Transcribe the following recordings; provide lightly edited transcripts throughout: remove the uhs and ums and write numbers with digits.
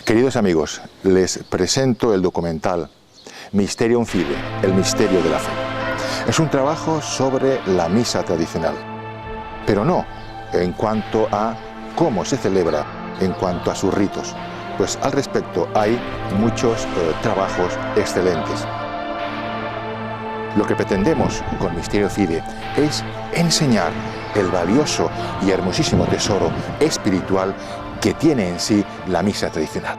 Queridos amigos, les presento el documental Mysterium Fidei, el misterio de la fe. Es un trabajo sobre la misa tradicional, pero no en cuanto a cómo se celebra, en cuanto a sus ritos, pues al respecto hay muchos trabajos excelentes. Lo que pretendemos con Mysterium Fidei es enseñar el valioso y hermosísimo tesoro espiritual que tiene en sí la misa tradicional.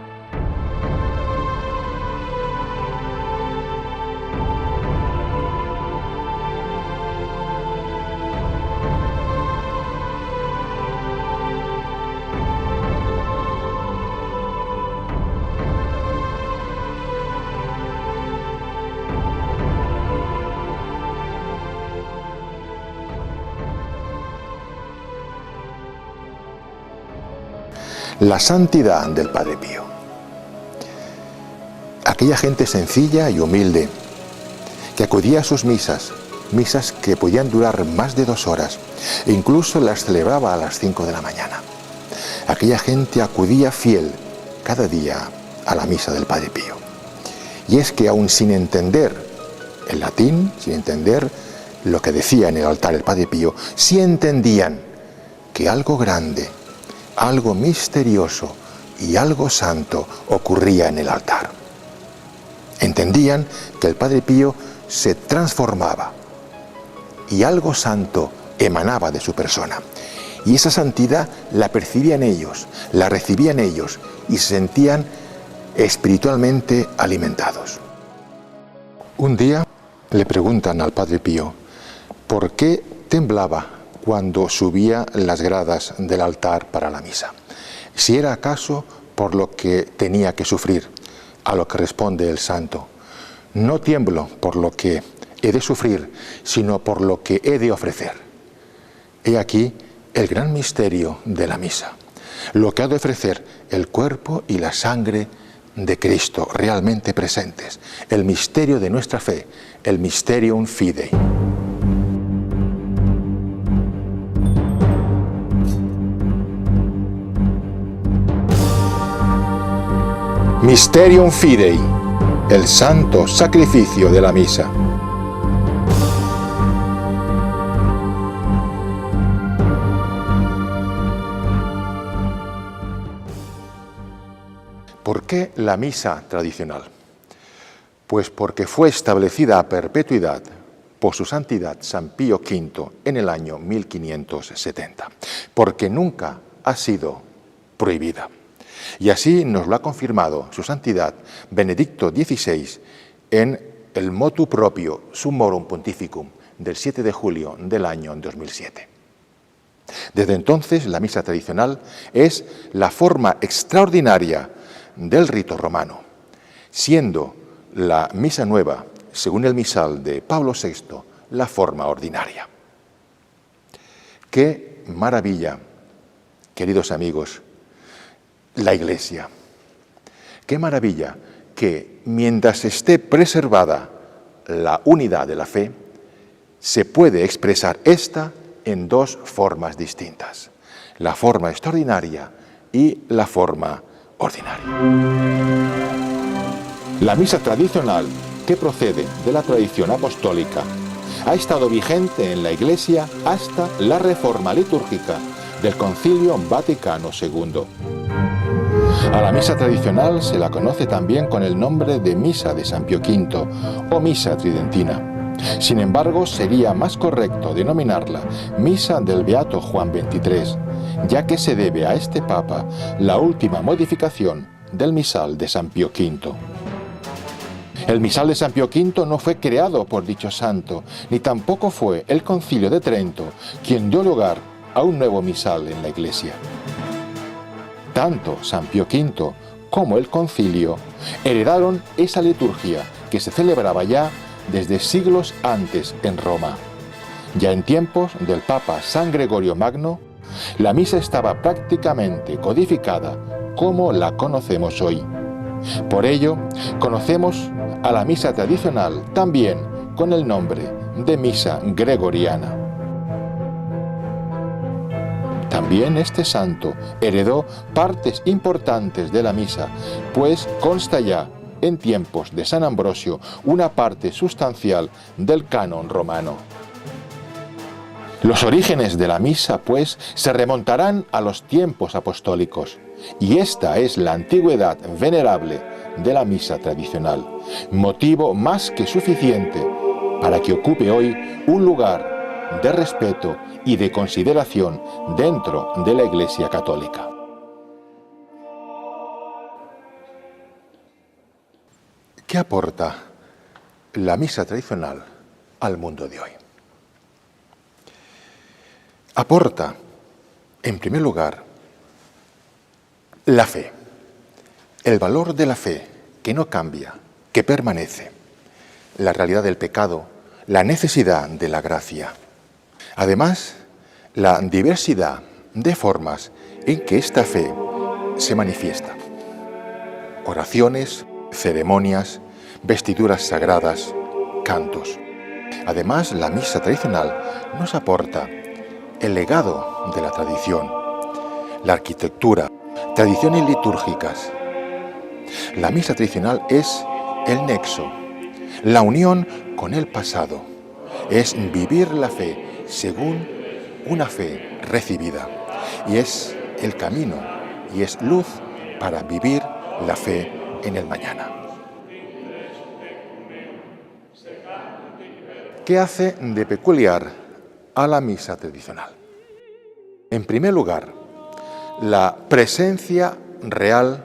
La santidad del Padre Pío. Aquella gente sencilla y humilde que acudía a sus misas que podían durar más de 2 horas e incluso las celebraba a las 5 de la mañana. Aquella gente acudía fiel cada día a la misa del Padre Pío. Y es que aún sin entender el latín, sin entender lo que decía en el altar el Padre Pío, sí entendían que algo grande, algo misterioso y algo santo ocurría en el altar. Entendían que el Padre Pío se transformaba y algo santo emanaba de su persona. Y esa santidad la percibían ellos, la recibían ellos y se sentían espiritualmente alimentados. Un día le preguntan al Padre Pío por qué temblaba cuando subía las gradas del altar para la misa. Si era acaso por lo que tenía que sufrir, a lo que responde el santo: no tiemblo por lo que he de sufrir, sino por lo que he de ofrecer. He aquí el gran misterio de la misa, lo que ha de ofrecer el cuerpo y la sangre de Cristo realmente presentes, el misterio de nuestra fe, el Mysterium Fidei. Mysterium Fidei, el santo sacrificio de la misa. ¿Por qué la misa tradicional? Pues porque fue establecida a perpetuidad por su santidad San Pío V en el año 1570, porque nunca ha sido prohibida. Y así nos lo ha confirmado su santidad Benedicto XVI en el motu proprio Summorum Pontificum del 7 de julio del año 2007. Desde entonces, la misa tradicional es la forma extraordinaria del rito romano, siendo la misa nueva, según el misal de Pablo VI, la forma ordinaria. ¡Qué maravilla, queridos amigos! La Iglesia. Qué maravilla que mientras esté preservada la unidad de la fe, se puede expresar esta en 2 formas distintas: la forma extraordinaria y la forma ordinaria. La misa tradicional, que procede de la tradición apostólica, ha estado vigente en la Iglesia hasta la reforma litúrgica del Concilio Vaticano II. A la misa tradicional se la conoce también con el nombre de Misa de San Pío V o Misa Tridentina. Sin embargo, sería más correcto denominarla Misa del Beato Juan XXIII, ya que se debe a este Papa la última modificación del misal de San Pío V. El misal de San Pío V no fue creado por dicho santo, ni tampoco fue el Concilio de Trento quien dio lugar a un nuevo misal en la Iglesia. Tanto San Pío V como el concilio heredaron esa liturgia que se celebraba ya desde siglos antes en Roma. Ya en tiempos del Papa San Gregorio Magno, la misa estaba prácticamente codificada como la conocemos hoy. Por ello, conocemos a la misa tradicional también con el nombre de misa gregoriana. también este santo heredó partes importantes de la misa, pues consta ya en tiempos de San Ambrosio una parte sustancial del canon romano. Los orígenes de la misa, pues, se remontarán a los tiempos apostólicos, y esta es la antigüedad venerable de la misa tradicional, motivo más que suficiente para que ocupe hoy un lugar de respeto y de consideración dentro de la Iglesia católica. ¿Qué aporta la misa tradicional al mundo de hoy? Aporta, en primer lugar, la fe, el valor de la fe que no cambia, que permanece, la realidad del pecado, la necesidad de la gracia. Además, la diversidad de formas en que esta fe se manifiesta. Oraciones, ceremonias, vestiduras sagradas, cantos. Además, la misa tradicional nos aporta el legado de la tradición, la arquitectura, tradiciones litúrgicas. La misa tradicional es el nexo, la unión con el pasado, es vivir la fe según una fe recibida, y es el camino y es luz para vivir la fe en el mañana. ¿Qué hace de peculiar a la misa tradicional? En primer lugar, la presencia real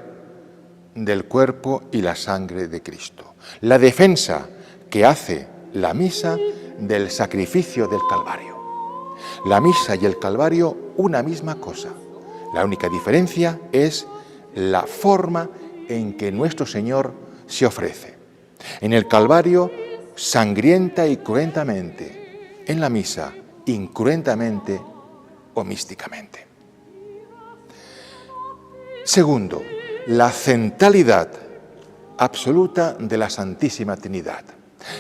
del cuerpo y la sangre de Cristo, la defensa que hace la misa del sacrificio del Calvario. La misa y el Calvario, una misma cosa. La única diferencia es la forma en que nuestro Señor se ofrece. En el Calvario, sangrienta y cruentamente. En la misa, incruentamente o místicamente. Segundo, la centralidad absoluta de la Santísima Trinidad.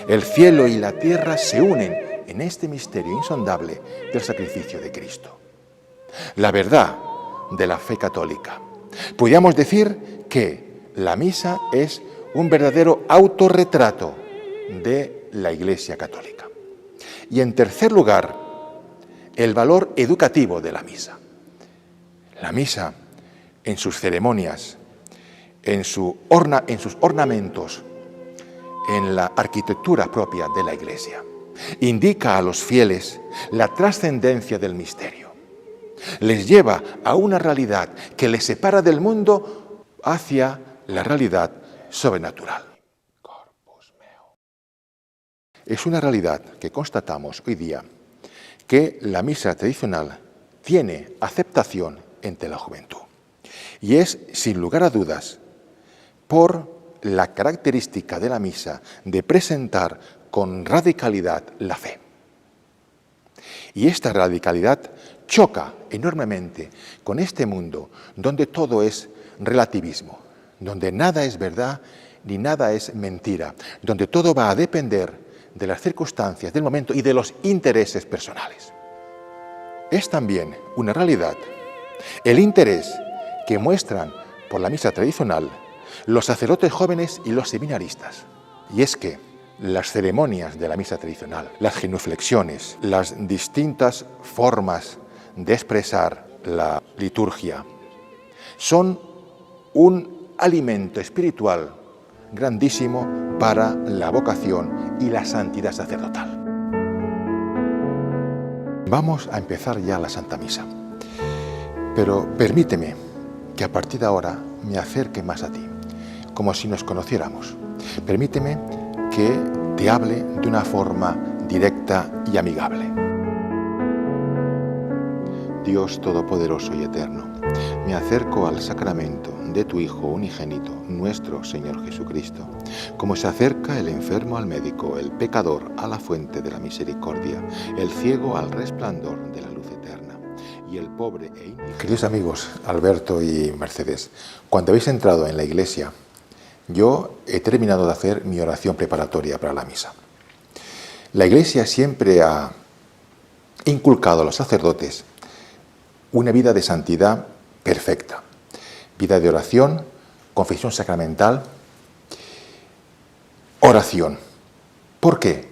El cielo y la tierra se unen en este misterio insondable del sacrificio de Cristo. La verdad de la fe católica. Podríamos decir que la misa es un verdadero autorretrato de la Iglesia católica. Y en tercer lugar, el valor educativo de la misa. La misa, en sus ceremonias, en sus ornamentos, en la arquitectura propia de la Iglesia, indica a los fieles la trascendencia del misterio. Les lleva a una realidad que les separa del mundo hacia la realidad sobrenatural. Es una realidad que constatamos hoy día, que la misa tradicional tiene aceptación entre la juventud. Y es, sin lugar a dudas, por la característica de la misa de presentar con radicalidad la fe. Y esta radicalidad choca enormemente con este mundo donde todo es relativismo, donde nada es verdad ni nada es mentira, donde todo va a depender de las circunstancias del momento y de los intereses personales. Es también una realidad el interés que muestran por la misa tradicional los sacerdotes jóvenes y los seminaristas. Y es que las ceremonias de la misa tradicional, las genuflexiones, las distintas formas de expresar la liturgia, son un alimento espiritual grandísimo para la vocación y la santidad sacerdotal. Vamos a empezar ya la Santa Misa, pero permíteme que a partir de ahora me acerque más a ti, como si nos conociéramos. Permíteme que te hable de una forma directa y amigable. Dios Todopoderoso y Eterno, me acerco al sacramento de tu Hijo unigénito, nuestro Señor Jesucristo, como se acerca el enfermo al médico, el pecador a la fuente de la misericordia, el ciego al resplandor de la luz eterna, y el pobre e indigente. Queridos amigos, Alberto y Mercedes, cuando habéis entrado en la iglesia, yo he terminado de hacer mi oración preparatoria para la misa. La iglesia siempre ha inculcado a los sacerdotes una vida de santidad perfecta, vida de oración, confesión sacramental, oración. ¿Por qué?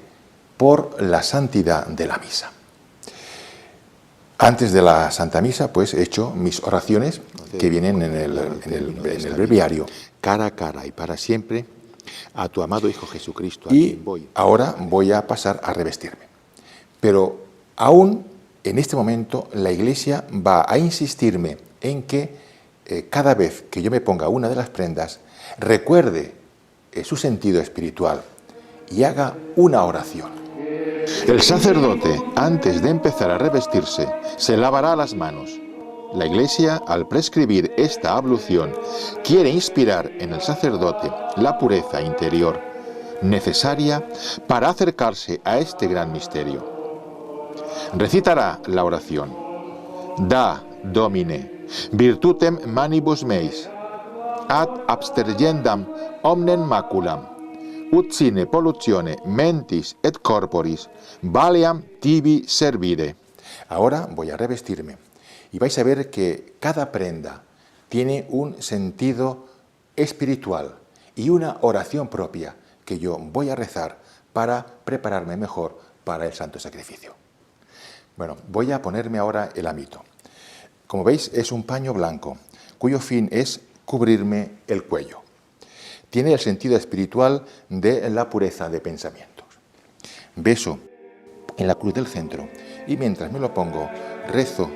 Por la santidad de la misa. Antes de la Santa Misa, pues he hecho mis oraciones que vienen en el breviario. Cara a cara y para siempre a tu amado Hijo Jesucristo. Y ahora voy a pasar a revestirme. Pero aún en este momento la Iglesia va a insistirme en que cada vez que yo me ponga una de las prendas, recuerde su sentido espiritual y haga una oración. El sacerdote, antes de empezar a revestirse, se lavará las manos. La Iglesia, al prescribir esta ablución, quiere inspirar en el sacerdote la pureza interior, necesaria para acercarse a este gran misterio. Recitará la oración. Da, Domine, virtutem manibus meis, ad abstergendam omnem maculam, ut sine pollutione mentis et corporis valeam tibi servire. Ahora voy a revestirme y vais a ver que cada prenda tiene un sentido espiritual y una oración propia que yo voy a rezar para prepararme mejor para el santo sacrificio. Bueno, voy a ponerme ahora el hábito. Como veis, es un paño blanco cuyo fin es cubrirme el cuello. Tiene el sentido espiritual de la pureza de pensamientos. Beso en la cruz del centro y mientras me lo pongo, rezo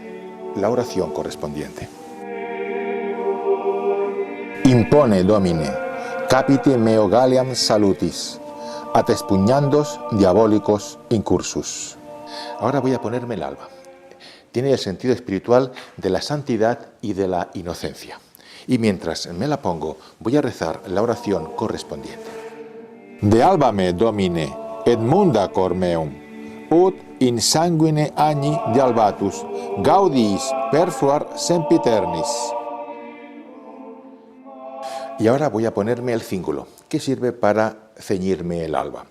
la oración correspondiente. Impone, Domine, capite meo Galliam salutis, at expugnandos diabolicos incursus. Ahora voy a ponerme el alba. Tiene el sentido espiritual de la santidad y de la inocencia. Y mientras me la pongo, voy a rezar la oración correspondiente. De albame, Domine, et munda cor meum, ut in sanguine agni de albatus, gaudis perfuar sempiternis. Y ahora voy a ponerme el cíngulo, que sirve para ceñirme el alba.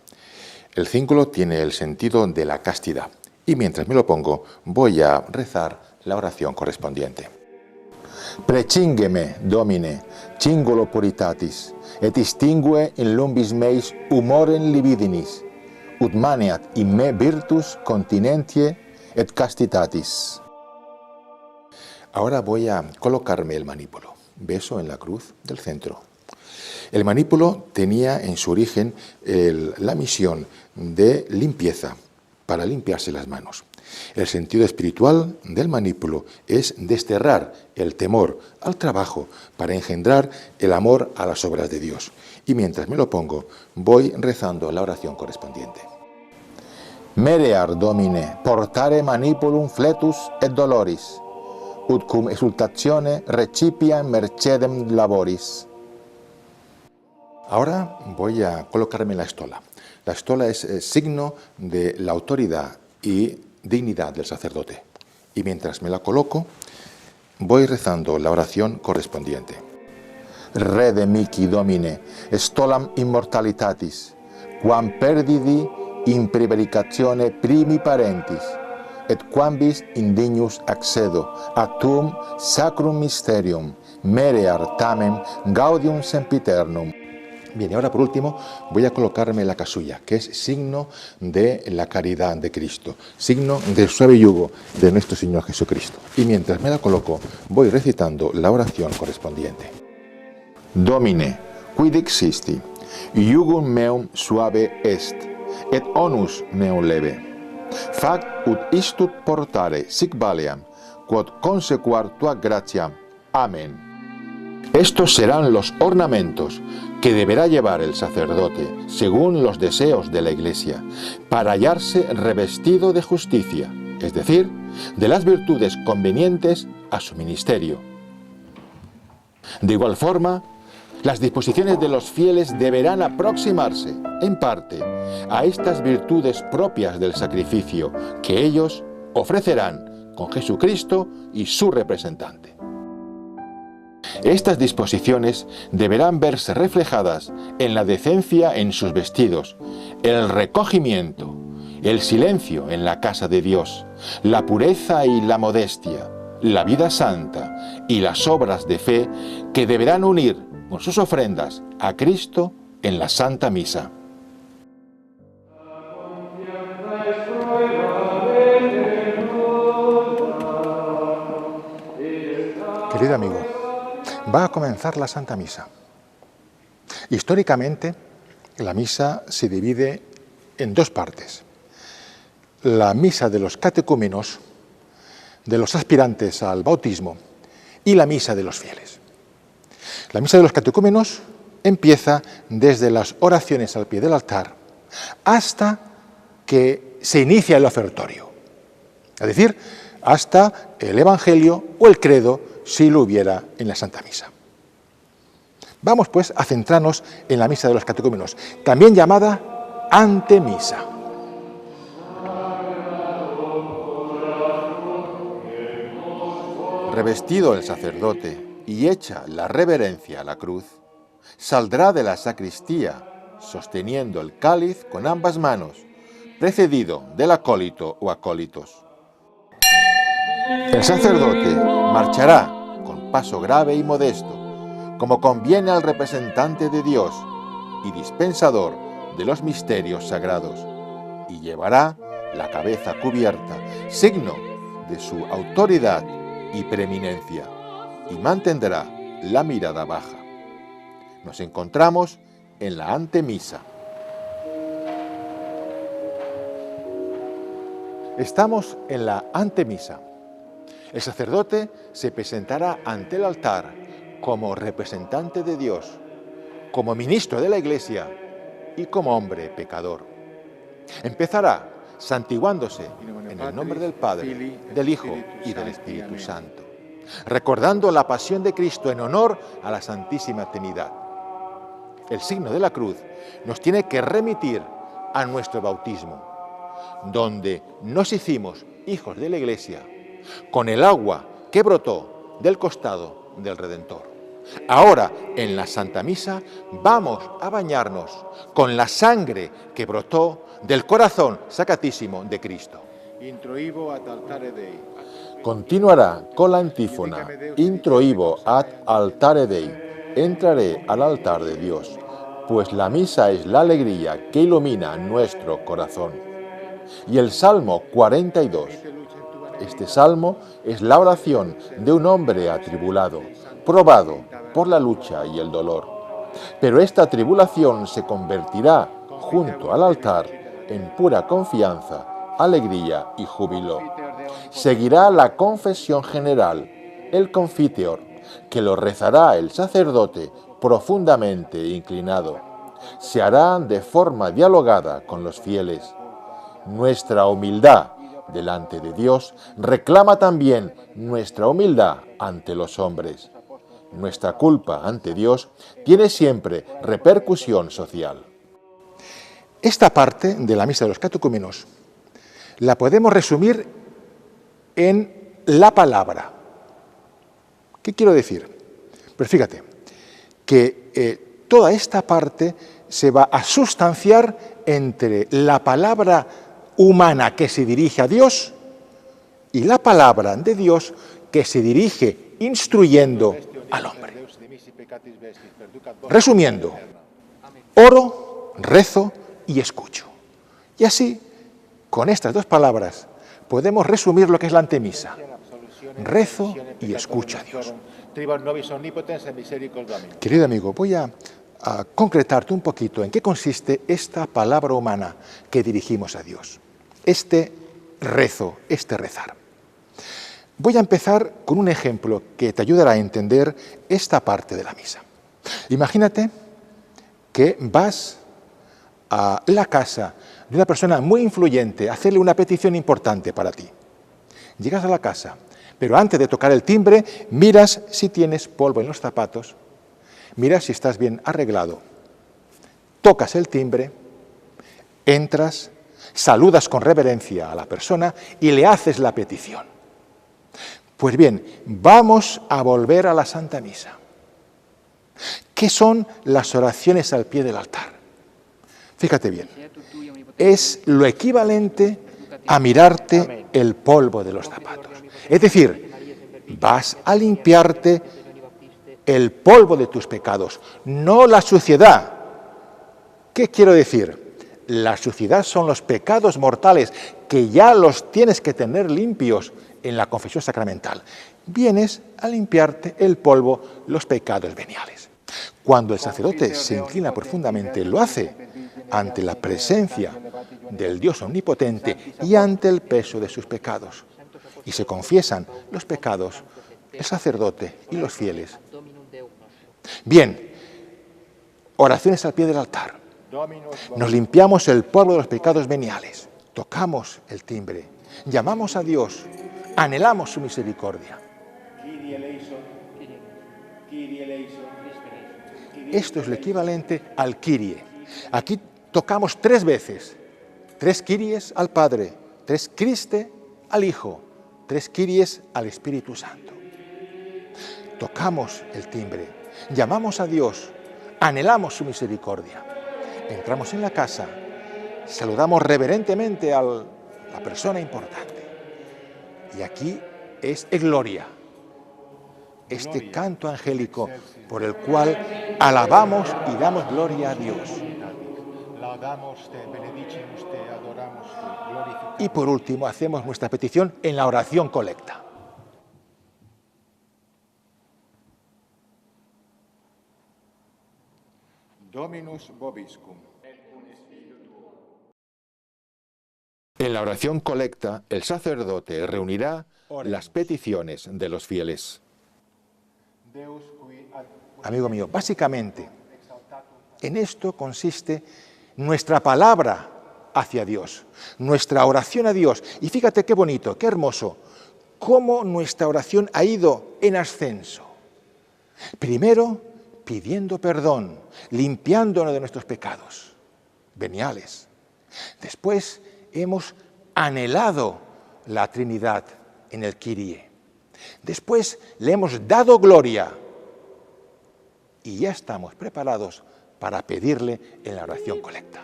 El cíngulo tiene el sentido de la castidad. Y mientras me lo pongo, voy a rezar la oración correspondiente. Precingeme, Domine, cingulo puritatis, et extingue in lumbis meis humorem libidinis, ut maneat in me virtus continentie et castitatis. Ahora voy a colocarme el manípulo. Beso en la cruz del centro. El manípulo tenía en su origen la misión de limpieza, para limpiarse las manos. El sentido espiritual del manípulo es desterrar el temor al trabajo para engendrar el amor a las obras de Dios. Y mientras me lo pongo, voy rezando la oración correspondiente. Merear, Domine, portare manipulum fletus et doloris, ut cum exultatione recipia mercedem laboris. Ahora voy a colocarme la estola. La estola es signo de la autoridad y dignidad del sacerdote. Y mientras me la coloco, voy rezando la oración correspondiente. Rede mihi, Domine, stolam immortalitatis, quam perdidi in prevaricatione primi parentis, et quambis indignus accedo a tuum sacrum mysterium, merear tamen gaudium sempiternum. Bien, y ahora por último voy a colocarme la casulla, que es signo de la caridad de Cristo, signo del suave yugo de nuestro Señor Jesucristo. Y mientras me la coloco, voy recitando la oración correspondiente. Domine, quid existi, iugum meum suave est, et onus meum leve. Fac ut istut portare sic valeam, quod consequar tua gratiam. Amén. Estos serán los ornamentos que deberá llevar el sacerdote, según los deseos de la Iglesia, para hallarse revestido de justicia, es decir, de las virtudes convenientes a su ministerio. De igual forma, las disposiciones de los fieles deberán aproximarse, en parte, a estas virtudes propias del sacrificio que ellos ofrecerán con Jesucristo y su representante. Estas disposiciones deberán verse reflejadas en la decencia en sus vestidos, el recogimiento, el silencio en la casa de Dios, la pureza y la modestia, la vida santa y las obras de fe que deberán unir con sus ofrendas a Cristo en la Santa Misa. Querido amigo, va a comenzar la Santa Misa. Históricamente, la misa se divide en dos partes. La misa de los catecúmenos, de los aspirantes al bautismo, y la misa de los fieles. La misa de los catecúmenos empieza desde las oraciones al pie del altar hasta que se inicia el ofertorio, es decir, hasta el Evangelio o el credo, si lo hubiera en la Santa Misa. Vamos pues a centrarnos en la misa de los catecúmenos, también llamada antemisa. Revestido el sacerdote y hecha la reverencia a la cruz, saldrá de la sacristía sosteniendo el cáliz con ambas manos, precedido del acólito o acólitos. El sacerdote marchará con paso grave y modesto, como conviene al representante de Dios y dispensador de los misterios sagrados, y llevará la cabeza cubierta, signo de su autoridad y preeminencia, y mantendrá la mirada baja. Nos encontramos en la antemisa. Estamos en la antemisa. El sacerdote se presentará ante el altar como representante de Dios, como ministro de la Iglesia y como hombre pecador. Empezará santiguándose en el nombre del Padre, del Hijo y del Espíritu Santo, recordando la pasión de Cristo en honor a la Santísima Trinidad. El signo de la cruz nos tiene que remitir a nuestro bautismo, donde nos hicimos hijos de la Iglesia con el agua que brotó del costado del Redentor. Ahora, en la Santa Misa, vamos a bañarnos con la sangre que brotó del corazón sacratísimo de Cristo. Continuará con la antífona: Introibo ad altare Dei, entraré al altar de Dios, pues la misa es la alegría que ilumina nuestro corazón. Y el Salmo 42. Este salmo es la oración de un hombre atribulado, probado por la lucha y el dolor. Pero esta tribulación se convertirá, junto al altar, en pura confianza, alegría y júbilo. Seguirá la confesión general, el confiteor, que lo rezará el sacerdote profundamente inclinado. Se hará de forma dialogada con los fieles. Nuestra humildad delante de Dios reclama también nuestra humildad ante los hombres. Nuestra culpa ante Dios tiene siempre repercusión social. Esta parte de la misa de los catecúmenos la podemos resumir en la palabra. ¿Qué quiero decir? Pues fíjate que toda esta parte se va a sustanciar entre la palabra humana que se dirige a Dios y la palabra de Dios que se dirige instruyendo al hombre. Resumiendo, oro, rezo y escucho. Y así, con estas dos palabras, podemos resumir lo que es la antemisa. Rezo y escucho a Dios. Querido amigo, voy a concretarte un poquito en qué consiste esta palabra humana que dirigimos a Dios. Este rezo, este rezar. Voy a empezar con un ejemplo que te ayudará a entender esta parte de la misa. Imagínate que vas a la casa de una persona muy influyente a hacerle una petición importante para ti. Llegas a la casa, pero antes de tocar el timbre, miras si tienes polvo en los zapatos, miras si estás bien arreglado, tocas el timbre, entras, saludas con reverencia a la persona y le haces la petición. Pues bien, vamos a volver a la Santa Misa. ¿Qué son las oraciones al pie del altar? Fíjate bien, es lo equivalente a mirarte el polvo de los zapatos. Es decir, vas a limpiarte el polvo de tus pecados, no la suciedad. ¿Qué quiero decir? La suciedad son los pecados mortales, que ya los tienes que tener limpios en la confesión sacramental. Vienes a limpiarte el polvo, los pecados veniales. Cuando el sacerdote se inclina profundamente, lo hace ante la presencia del Dios omnipotente y ante el peso de sus pecados. Y se confiesan los pecados, el sacerdote y los fieles. Bien, oraciones al pie del altar. Nos limpiamos el polvo de los pecados veniales, tocamos el timbre, llamamos a Dios, anhelamos su misericordia. Esto es lo equivalente al Kyrie. Aquí tocamos 3 veces, 3 Kyries al Padre, 3 Christe al Hijo, 3 Kyries al Espíritu Santo. Tocamos el timbre, llamamos a Dios, anhelamos su misericordia. Entramos en la casa, saludamos reverentemente a la persona importante. Y aquí es gloria, este canto angélico por el cual alabamos y damos gloria a Dios. Y por último hacemos nuestra petición en la oración colecta. Dominus vobiscum. En la oración colecta, el sacerdote reunirá las peticiones de los fieles. Amigo mío, básicamente, en esto consiste nuestra palabra hacia Dios, nuestra oración a Dios. Y fíjate qué bonito, qué hermoso, cómo nuestra oración ha ido en ascenso. Primero, pidiendo perdón, limpiándonos de nuestros pecados veniales. Después hemos anhelado la Trinidad en el Kyrie. Después le hemos dado gloria y ya estamos preparados para pedirle en la oración colecta.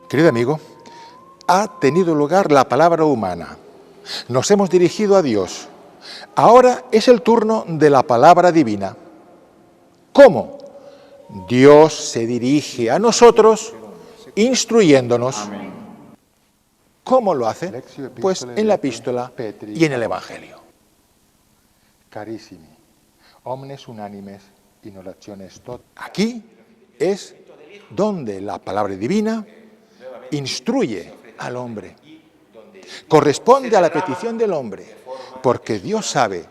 Querido amigo, ha tenido lugar la palabra humana. Nos hemos dirigido a Dios. Ahora es el turno de la palabra divina. ¿Cómo? Dios se dirige a nosotros instruyéndonos. ¿Cómo lo hace? Pues en la epístola y en el Evangelio. Carissimi, omnes unánimes in orationes tot. Aquí es donde la palabra divina instruye al hombre. Corresponde a la petición del hombre, porque Dios sabe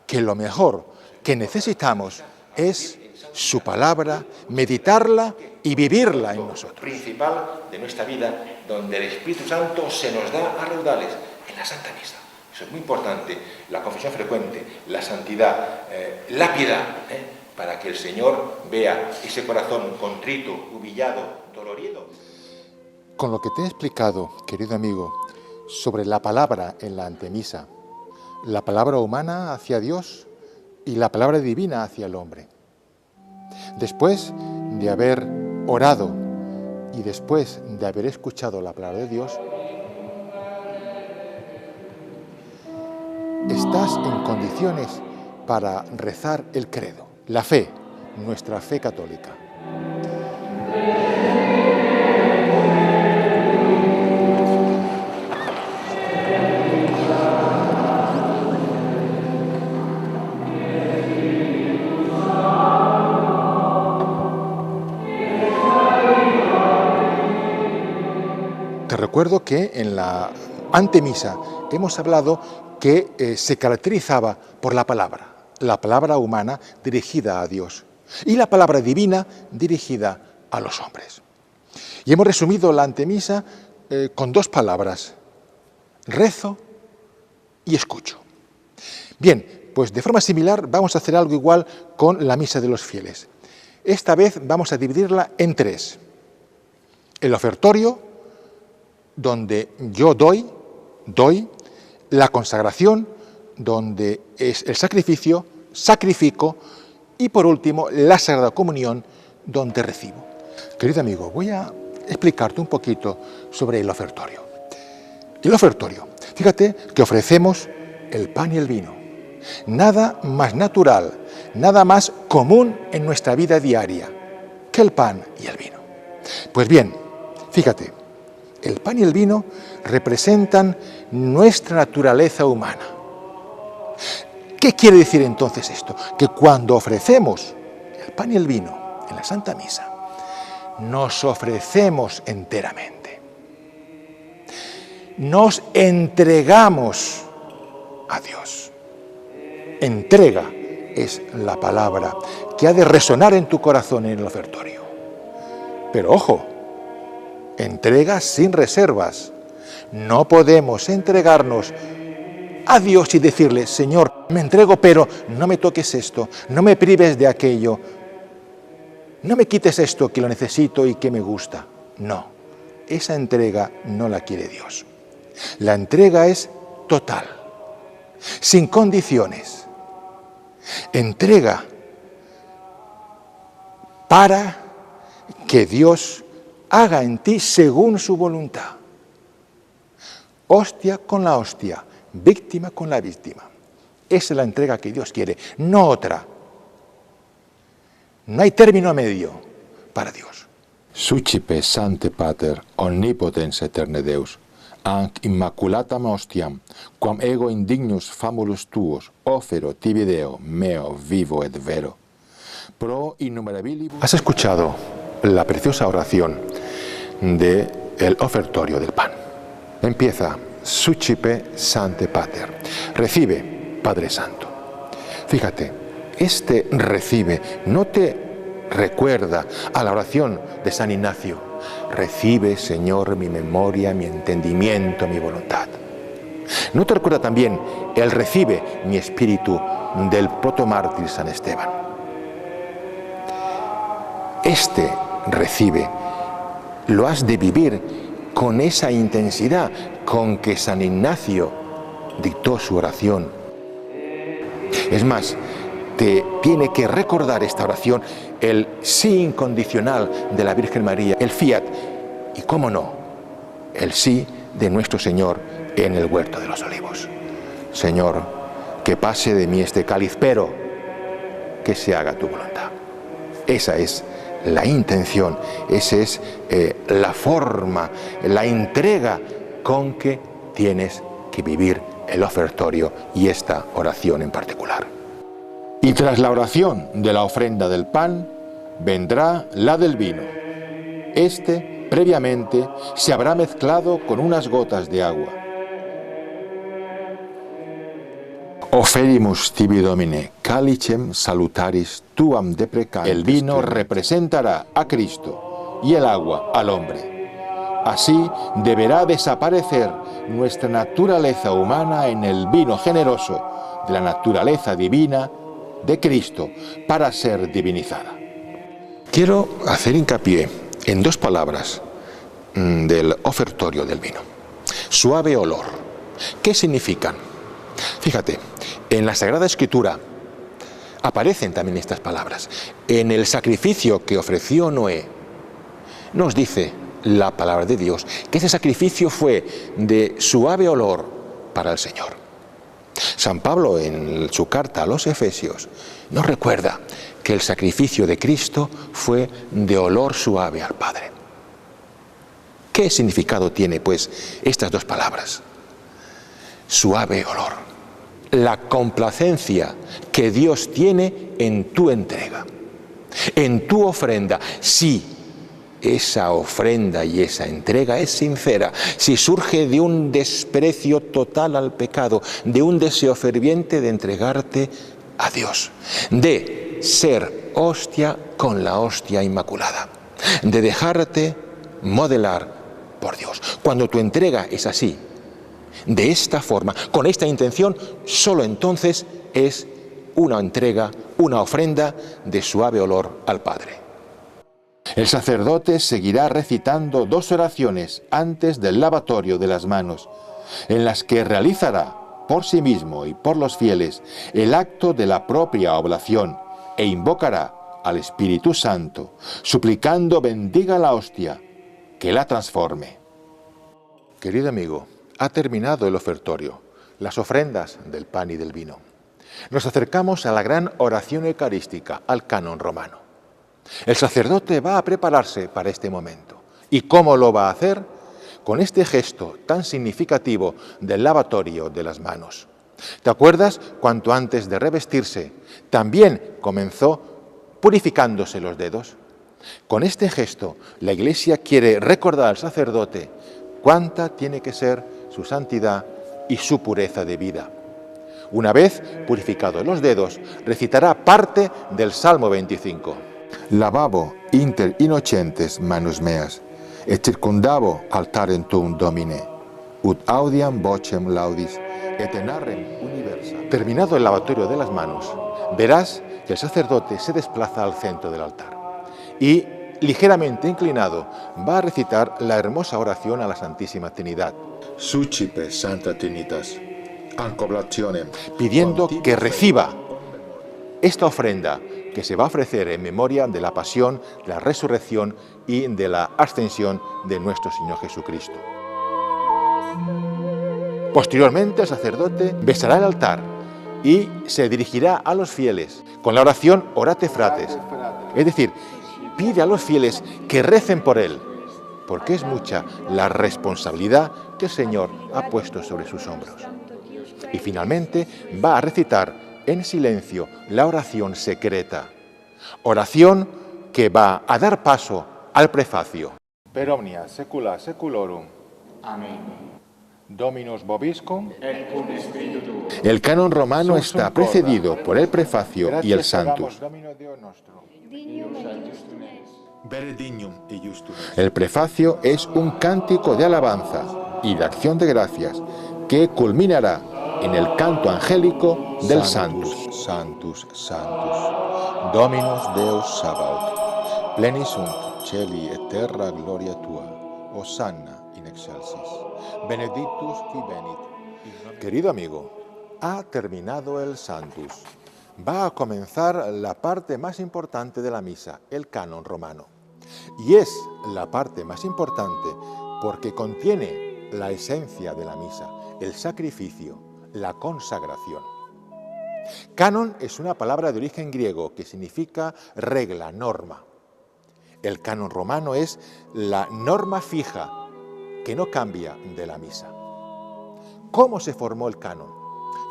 que lo mejor que necesitamos es su palabra, meditarla y vivirla en nosotros. Principal de nuestra vida, donde el Espíritu Santo se nos da a raudales, en la Santa Misa. Eso es muy importante, la confesión frecuente, la santidad, la piedad, para que el Señor vea ese corazón contrito, humillado, dolorido. Con lo que te he explicado, querido amigo, sobre la palabra en la antemisa, la palabra humana hacia Dios y la palabra divina hacia el hombre. Después de haber orado y después de haber escuchado la palabra de Dios, estás en condiciones para rezar el credo, la fe, nuestra fe católica. Te recuerdo que en la antemisa hemos hablado que se caracterizaba por la palabra humana dirigida a Dios y la palabra divina dirigida a los hombres. Y hemos resumido la antemisa con 2 palabras, rezo y escucho. Bien, pues de forma similar vamos a hacer algo igual con la misa de los fieles. Esta vez vamos a dividirla en 3. El ofertorio, donde yo doy, la consagración, donde es el sacrificio, sacrifico, y por último, la Sagrada Comunión, donde recibo. Querido amigo, voy a explicarte un poquito sobre el ofertorio. El ofertorio, fíjate que ofrecemos el pan y el vino. nada más natural, nada más común en nuestra vida diaria que el pan y el vino. Pues bien, fíjate, el pan y el vino representan nuestra naturaleza humana. ¿Qué quiere decir entonces esto? Que cuando ofrecemos el pan y el vino en la Santa Misa, nos ofrecemos enteramente. Nos entregamos a Dios. Entrega es la palabra que ha de resonar en tu corazón en el ofertorio. Pero ojo, entrega sin reservas. No podemos entregarnos a Dios y decirle, Señor, me entrego, pero no me toques esto, no me prives de aquello, no me quites esto que lo necesito y que me gusta. No, esa entrega no la quiere Dios. La entrega es total, sin condiciones. Entrega para que Dios haga en ti según su voluntad. Hostia con la hostia, víctima con la víctima. Esa es la entrega que Dios quiere, no otra. No hay término medio para Dios. Sucipe Sancte Pater, omnipotens aeterne Deus, anc immaculatam hostiam, quam ego indignus famulus tuos, ofero tibi Deo, meo vivo et vero. Pro innumerabilibus... Has escuchado la preciosa oración del ofertorio del pan. Empieza, Sucipe Sancte Pater, recibe, Padre Santo. Fíjate, este recibe no te recuerda a la oración de San Ignacio. Recibe, Señor, mi memoria, mi entendimiento, mi voluntad. ¿No te recuerda también el recibe mi espíritu del protomártir San Esteban? Este recibe lo has de vivir con esa intensidad con que San Ignacio dictó su oración. Es más, te tiene que recordar esta oración el sí incondicional de la Virgen María, el fiat, y cómo no, el sí de nuestro Señor en el huerto de los olivos. Señor, que pase de mí este cáliz, pero que se haga tu voluntad. Esa es la intención, esa es la forma, la entrega con que tienes que vivir el ofertorio y esta oración en particular. Y tras la oración de la ofrenda del pan, vendrá la del vino. Este, previamente, se habrá mezclado con unas gotas de agua. Oferimus tibi Domine, calicem salutaris tuam deprecantes. El vino representará a Cristo y el agua al hombre. Así deberá desaparecer nuestra naturaleza humana en el vino generoso de la naturaleza divina de Cristo para ser divinizada. Quiero hacer hincapié en dos palabras del ofertorio del vino. Suave olor. ¿Qué significan? Fíjate, en la Sagrada Escritura aparecen también estas palabras. En el sacrificio que ofreció Noé, nos dice la palabra de Dios que ese sacrificio fue de suave olor para el Señor. San Pablo, en su carta a los Efesios, nos recuerda que el sacrificio de Cristo fue de olor suave al Padre. ¿Qué significado tiene, pues, estas dos palabras? Suave olor. La complacencia que Dios tiene en tu entrega, en tu ofrenda. Si esa ofrenda y esa entrega es sincera, si surge de un desprecio total al pecado, de un deseo ferviente de entregarte a Dios, de ser hostia con la hostia inmaculada, de dejarte modelar por Dios. Cuando tu entrega es así, de esta forma, con esta intención, solo entonces es una entrega, una ofrenda de suave olor al Padre. El sacerdote seguirá recitando dos oraciones antes del lavatorio de las manos, en las que realizará por sí mismo y por los fieles el acto de la propia oblación e invocará al Espíritu Santo, suplicando bendiga la hostia, que la transforme. Querido amigo, ha terminado el ofertorio, las ofrendas del pan y del vino. Nos acercamos a la gran oración eucarística, al canon romano. El sacerdote va a prepararse para este momento. ¿Y cómo lo va a hacer? Con este gesto tan significativo del lavatorio de las manos. ¿Te acuerdas cuánto antes de revestirse también comenzó purificándose los dedos? Con este gesto, la Iglesia quiere recordar al sacerdote cuánta tiene que ser su santidad y su pureza de vida. Una vez purificados los dedos, recitará parte del Salmo 25. Lavabo inter innocentes manus meas, et circundavo altarem tuum Domine, ut audiam vocem laudis, et enarrem universa. Terminado el lavatorio de las manos, verás que el sacerdote se desplaza al centro del altar y, ligeramente inclinado, va a recitar la hermosa oración a la Santísima Trinidad, Sucipe Santa Trinitas, ancoblationem, pidiendo que reciba esta ofrenda que se va a ofrecer en memoria de la pasión, de la resurrección y de la ascensión de nuestro Señor Jesucristo. Posteriormente, el sacerdote besará el altar y se dirigirá a los fieles con la oración Orate Frates, es decir, pide a los fieles que recen por él, porque es mucha la responsabilidad que el Señor ha puesto sobre sus hombros. Y finalmente va a recitar en silencio la oración secreta, oración que va a dar paso al prefacio. Per omnia secula seculorum. Amén. Dominus vobiscum. Et cum spiritu tuo. El canon romano está precedido por el prefacio y el Santus. El prefacio es un cántico de alabanza y de acción de gracias que culminará en el canto angélico del Santus. Santus, Santus, Dominus Deus Sabaoth, plenis sunt celi et terra gloria tua, Hosanna in excelsis, benedictus qui venit. Querido amigo, ha terminado el Santus. Va a comenzar la parte más importante de la misa, el canon romano. Y es la parte más importante porque contiene la esencia de la misa, el sacrificio, la consagración. Canon es una palabra de origen griego que significa regla, norma. El canon romano es la norma fija que no cambia de la misa. ¿Cómo se formó el canon?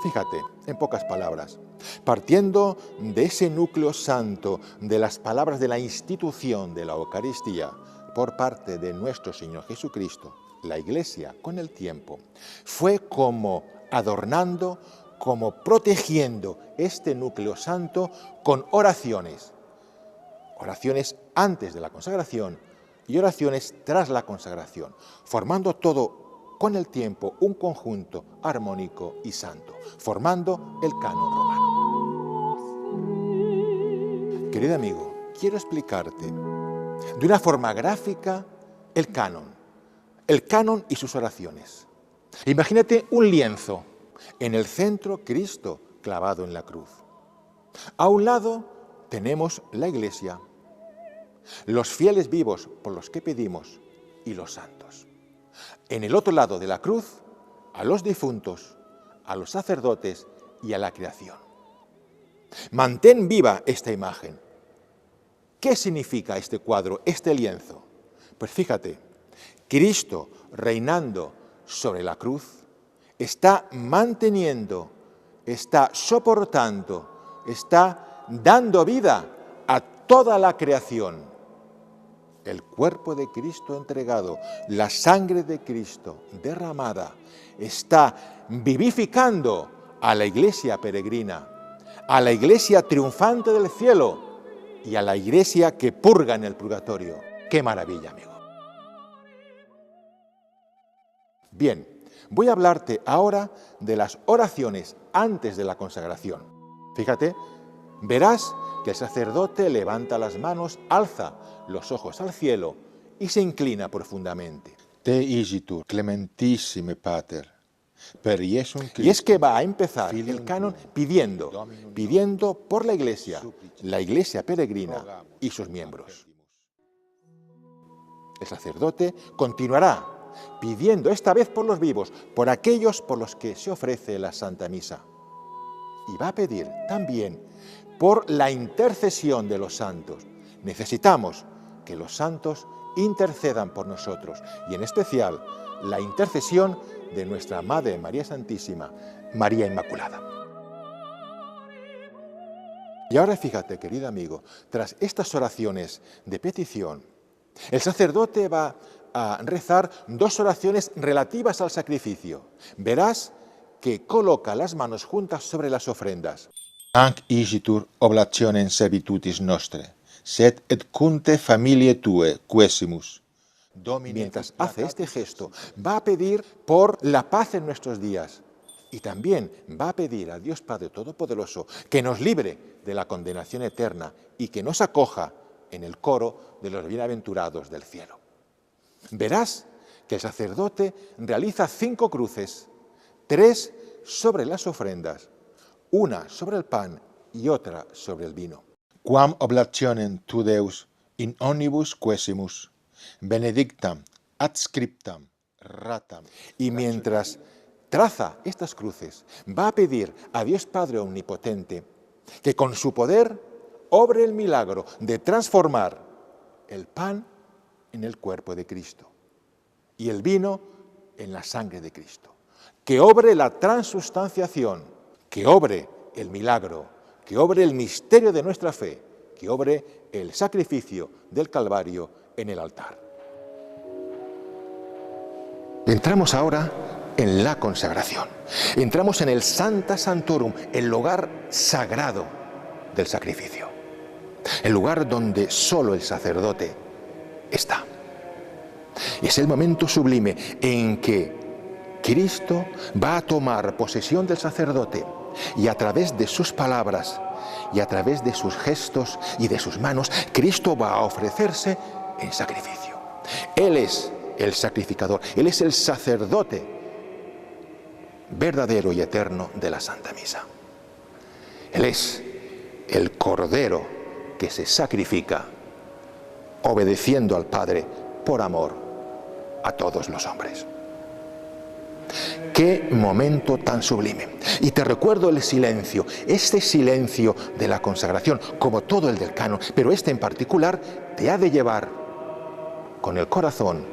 Fíjate, en pocas palabras, partiendo de ese núcleo santo de las palabras de la institución de la Eucaristía por parte de nuestro Señor Jesucristo, la Iglesia con el tiempo fue como adornando, como protegiendo este núcleo santo con oraciones. Oraciones antes de la consagración y oraciones tras la consagración, formando todo con el tiempo un conjunto armónico y santo, formando el canon romano. Querido amigo, quiero explicarte de una forma gráfica el canon y sus oraciones. Imagínate un lienzo, en el centro Cristo clavado en la cruz. A un lado tenemos la Iglesia, los fieles vivos por los que pedimos y los santos. En el otro lado de la cruz, a los difuntos, a los sacerdotes y a la creación. Mantén viva esta imagen. ¿Qué significa este cuadro, este lienzo? Pues fíjate, Cristo reinando sobre la cruz está manteniendo, está soportando, está dando vida a toda la creación. El cuerpo de Cristo entregado, la sangre de Cristo derramada, está vivificando a la iglesia peregrina, a la iglesia triunfante del cielo y a la iglesia que purga en el purgatorio. ¡Qué maravilla, amigo! Bien, voy a hablarte ahora de las oraciones antes de la consagración. Fíjate, verás que el sacerdote levanta las manos, alza los ojos al cielo y se inclina profundamente. Te igitur, clementissime Pater, per Iesum Christum. Y es que va a empezar el canon pidiendo por la iglesia peregrina y sus miembros. El sacerdote continuará pidiendo esta vez por los vivos, por aquellos por los que se ofrece la Santa Misa. y va a pedir también por la intercesión de los santos. Necesitamos que los santos intercedan por nosotros y en especial la intercesión de nuestra Madre María Santísima, María Inmaculada. Y ahora fíjate, querido amigo, tras estas oraciones de petición, el sacerdote va a rezar dos oraciones relativas al sacrificio. Verás que coloca las manos juntas sobre las ofrendas. Anc igitur oblationem servitutis nostre, sed et cunte familiae tue quesimus. Mientras hace este gesto, va a pedir por la paz en nuestros días y también va a pedir a Dios Padre Todopoderoso que nos libre de la condenación eterna y que nos acoja en el coro de los bienaventurados del cielo. Verás que el sacerdote realiza 5 cruces, 3 sobre las ofrendas, una sobre el pan y otra sobre el vino. Quam oblationem tu Deus in omnibus quesimus, benedictam, adscriptam, ratam. Y mientras traza estas cruces, va a pedir a Dios Padre Omnipotente que con su poder obre el milagro de transformar el pan en el cuerpo de Cristo y el vino en la sangre de Cristo. Que obre la transustanciación, que obre el milagro, que obre el misterio de nuestra fe, que obre el sacrificio del Calvario en el altar. Entramos ahora en la consagración. Entramos en el Sancta Sanctorum, el lugar sagrado del sacrificio. El lugar donde solo el sacerdote está. Es el momento sublime en que Cristo va a tomar posesión del sacerdote y a través de sus palabras y a través de sus gestos y de sus manos, Cristo va a ofrecerse en sacrificio. Él es el sacrificador, Él es el sacerdote verdadero y eterno de la Santa Misa. Él es el Cordero que se sacrifica obedeciendo al Padre por amor a todos los hombres. ¡Qué momento tan sublime! Y te recuerdo el silencio, este silencio de la consagración, como todo el del canon, pero este en particular te ha de llevar con el corazón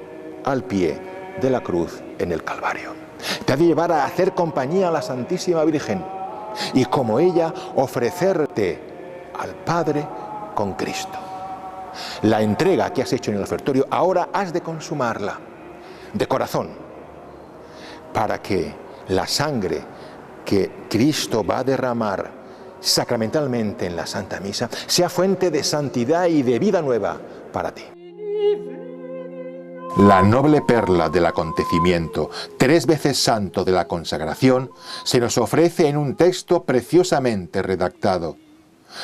al pie de la cruz en el Calvario. Te ha de llevar a hacer compañía a la Santísima Virgen y como ella ofrecerte al Padre con Cristo. La entrega que has hecho en el ofertorio, ahora has de consumarla de corazón, para que la sangre que Cristo va a derramar sacramentalmente en la Santa Misa sea fuente de santidad y de vida nueva para ti. La noble perla del acontecimiento, 3 veces santo de la consagración, se nos ofrece en un texto preciosamente redactado.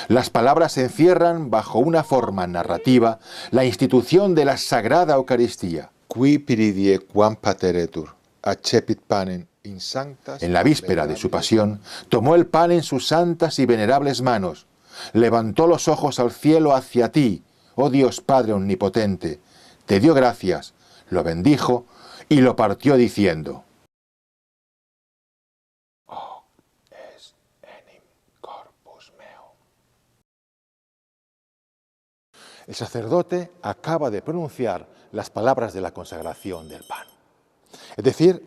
Las palabras encierran bajo una forma narrativa la institución de la Sagrada Eucaristía. Qui piridie quam pateretur, accepit panem in sanctas. En la víspera de su pasión, tomó el pan en sus santas y venerables manos, levantó los ojos al cielo hacia ti, oh Dios Padre Omnipotente, te dio gracias, lo bendijo y lo partió diciendo: Oh, es enim corpus meo. El sacerdote acaba de pronunciar las palabras de la consagración del pan. Es decir,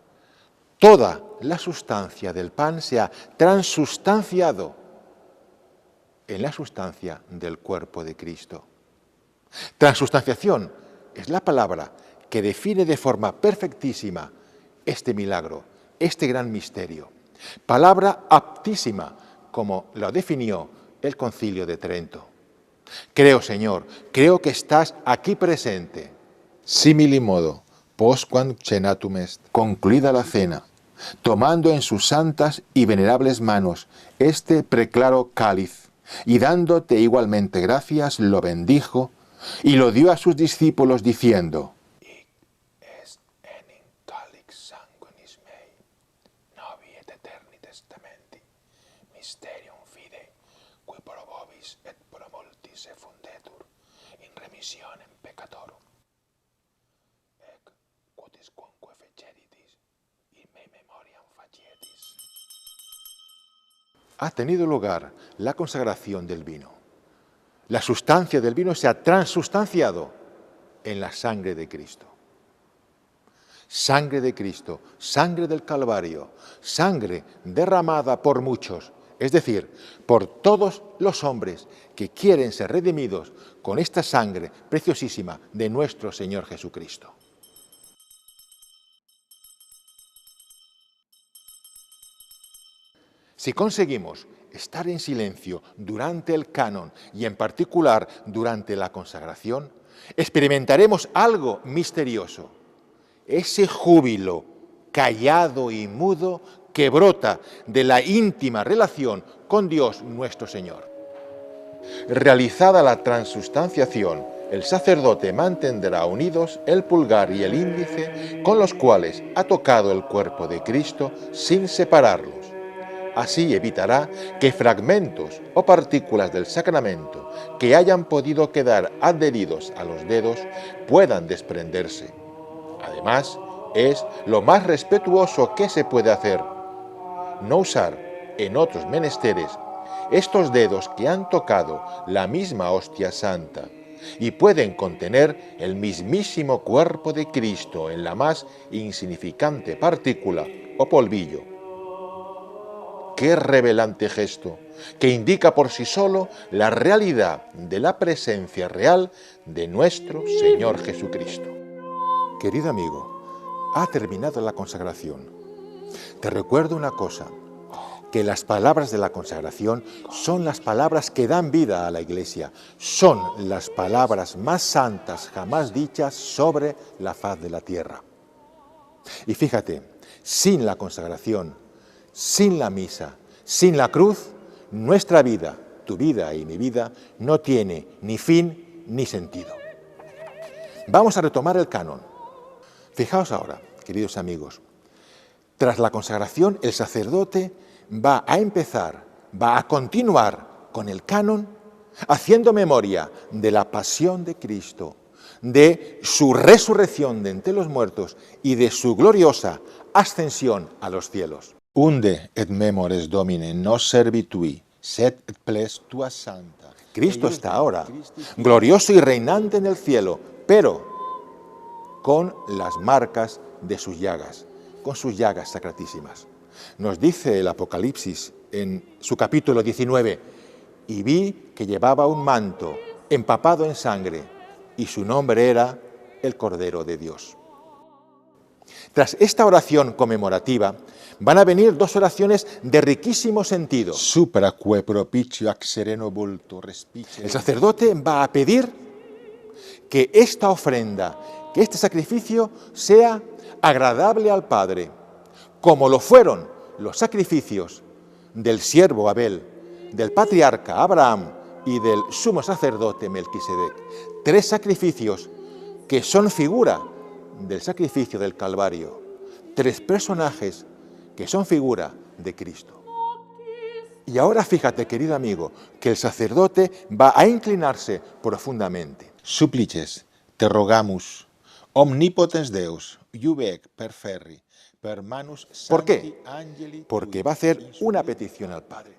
toda la sustancia del pan se ha transustanciado en la sustancia del cuerpo de Cristo. Transustanciación es la palabra que define de forma perfectísima este milagro, este gran misterio. Palabra aptísima, como lo definió el Concilio de Trento. Creo, Señor, creo que estás aquí presente. Simili modo, postquam cenatum est, concluida la cena, tomando en sus santas y venerables manos este preclaro cáliz, y dándote igualmente gracias, lo bendijo, y lo dio a sus discípulos diciendo: Hic est enim calix sanguinis mei, novi et eterni testamenti, mysterium fidei, qui pro vobis et pro multis effundetur, in remissionem peccatorum. Ec quodusquamque feceritis, in me memoriam facietis. ha tenido lugar la consagración del vino. La sustancia del vino se ha transustanciado en la sangre de Cristo. Sangre de Cristo, sangre del Calvario, sangre derramada por muchos, es decir, por todos los hombres que quieren ser redimidos con esta sangre preciosísima de nuestro Señor Jesucristo. Si conseguimos estar en silencio durante el canon y en particular durante la consagración, experimentaremos algo misterioso, ese júbilo callado y mudo que brota de la íntima relación con Dios nuestro Señor. Realizada la transustanciación, el sacerdote mantendrá unidos el pulgar y el índice con los cuales ha tocado el cuerpo de Cristo sin separarlos. Así evitará que fragmentos o partículas del sacramento que hayan podido quedar adheridos a los dedos puedan desprenderse. Además, es lo más respetuoso que se puede hacer. No usar en otros menesteres estos dedos que han tocado la misma hostia santa y pueden contener el mismísimo cuerpo de Cristo en la más insignificante partícula o polvillo. Qué revelante gesto, que indica por sí solo la realidad de la presencia real de nuestro Señor Jesucristo. Querido amigo, ha terminado la consagración. Te recuerdo una cosa, que las palabras de la consagración son las palabras que dan vida a la Iglesia, son las palabras más santas jamás dichas sobre la faz de la tierra. Y fíjate, sin la consagración, sin la misa, sin la cruz, nuestra vida, tu vida y mi vida, no tiene ni fin ni sentido. Vamos a retomar el canon. Fijaos ahora, queridos amigos, tras la consagración el sacerdote va a continuar con el canon, haciendo memoria de la pasión de Cristo, de su resurrección de entre los muertos y de su gloriosa ascensión a los cielos. Unde et memores Domine nos servitui, sed et ples tua santa. Cristo está ahora, glorioso y reinante en el cielo, pero con las marcas de sus llagas, con sus llagas sacratísimas. Nos dice el Apocalipsis en su capítulo 19, y vi que llevaba un manto empapado en sangre, y su nombre era el Cordero de Dios. Tras esta oración conmemorativa, van a venir dos oraciones de riquísimo sentido. Supraque propicio ac sereno vulto respice. El sacerdote va a pedir que esta ofrenda, que este sacrificio sea agradable al Padre, como lo fueron los sacrificios del siervo Abel, del patriarca Abraham y del sumo sacerdote Melquisedec. Tres sacrificios que son figura del sacrificio del Calvario. Tres personajes que son figura de Cristo. Y ahora fíjate, querido amigo, que el sacerdote va a inclinarse profundamente. Supplices, te rogamus, omnipotens Deus, iubec per ferri, per manus sancti. ¿Por qué? Porque va a hacer una petición al Padre.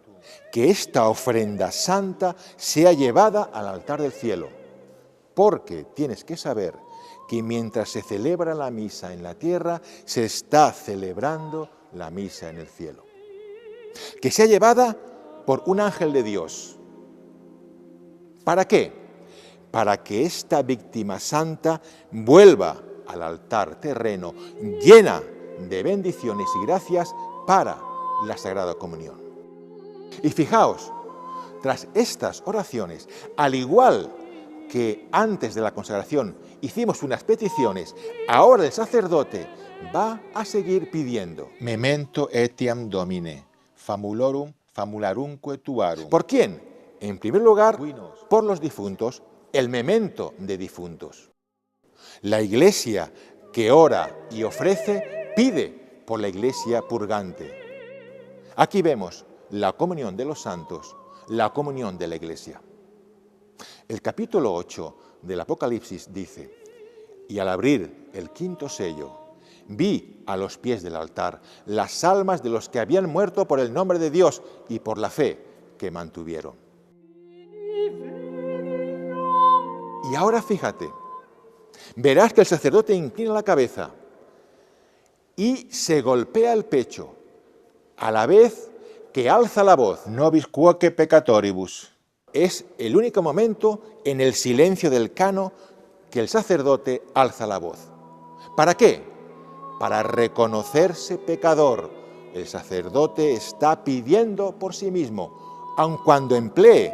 Que esta ofrenda santa sea llevada al altar del cielo. Porque tienes que saber que mientras se celebra la misa en la tierra, se está celebrando la misa en el cielo. Que sea llevada por un ángel de Dios. ¿Para qué? Para que esta víctima santa vuelva al altar terreno llena de bendiciones y gracias para la Sagrada Comunión. Y fijaos, tras estas oraciones, al igual que antes de la consagración hicimos unas peticiones, ahora el sacerdote va a seguir pidiendo. Memento etiam Domine, famularumque tuarum. ¿Por quién? En primer lugar, por los difuntos, el memento de difuntos. La Iglesia que ora y ofrece, pide por la Iglesia purgante. Aquí vemos la comunión de los santos, la comunión de la Iglesia. El capítulo 8 del Apocalipsis dice: y al abrir el quinto sello, Vi a los pies del altar las almas de los que habían muerto por el nombre de Dios y por la fe que mantuvieron. Y ahora fíjate, verás que el sacerdote inclina la cabeza y se golpea el pecho, a la vez que alza la voz. Nobis quoque peccatoribus. Es el único momento en el silencio del cano que el sacerdote alza la voz. ¿Para qué? Para reconocerse pecador. El sacerdote está pidiendo por sí mismo, aun cuando emplee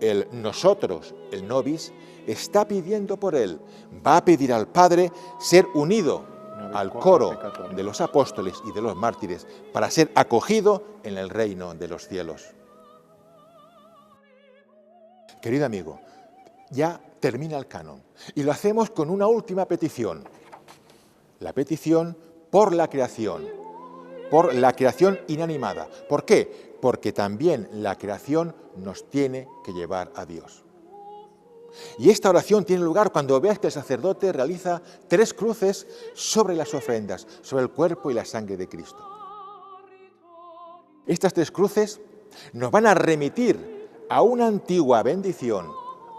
el nosotros, el nobis, está pidiendo por él. Va a pedir al Padre ser unido al coro de los apóstoles y de los mártires para ser acogido en el reino de los cielos. Querido amigo, ya termina el canon y lo hacemos con una última petición. La petición por la creación inanimada. ¿Por qué? Porque también la creación nos tiene que llevar a Dios. Y esta oración tiene lugar cuando veas que el sacerdote realiza 3 cruces sobre las ofrendas, sobre el cuerpo y la sangre de Cristo. Estas 3 cruces nos van a remitir a una antigua bendición,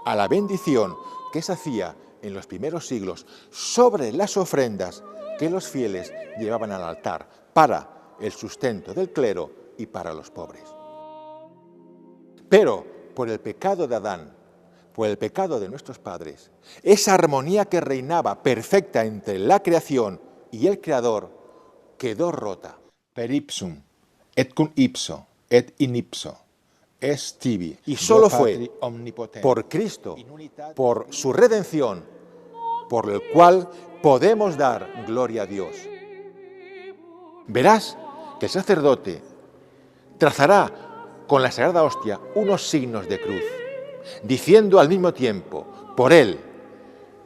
a la bendición que se hacía en los primeros siglos sobre las ofrendas que los fieles llevaban al altar para el sustento del clero y para los pobres. Pero por el pecado de Adán, por el pecado de nuestros padres, esa armonía que reinaba perfecta entre la creación y el Creador quedó rota. Per ipsum, et cum ipso, et in ipso, est tibi. Y solo fue por Cristo, por su redención, por el cual podemos dar gloria a Dios. Verás que el sacerdote trazará con la Sagrada Hostia unos signos de cruz, diciendo al mismo tiempo, por Él,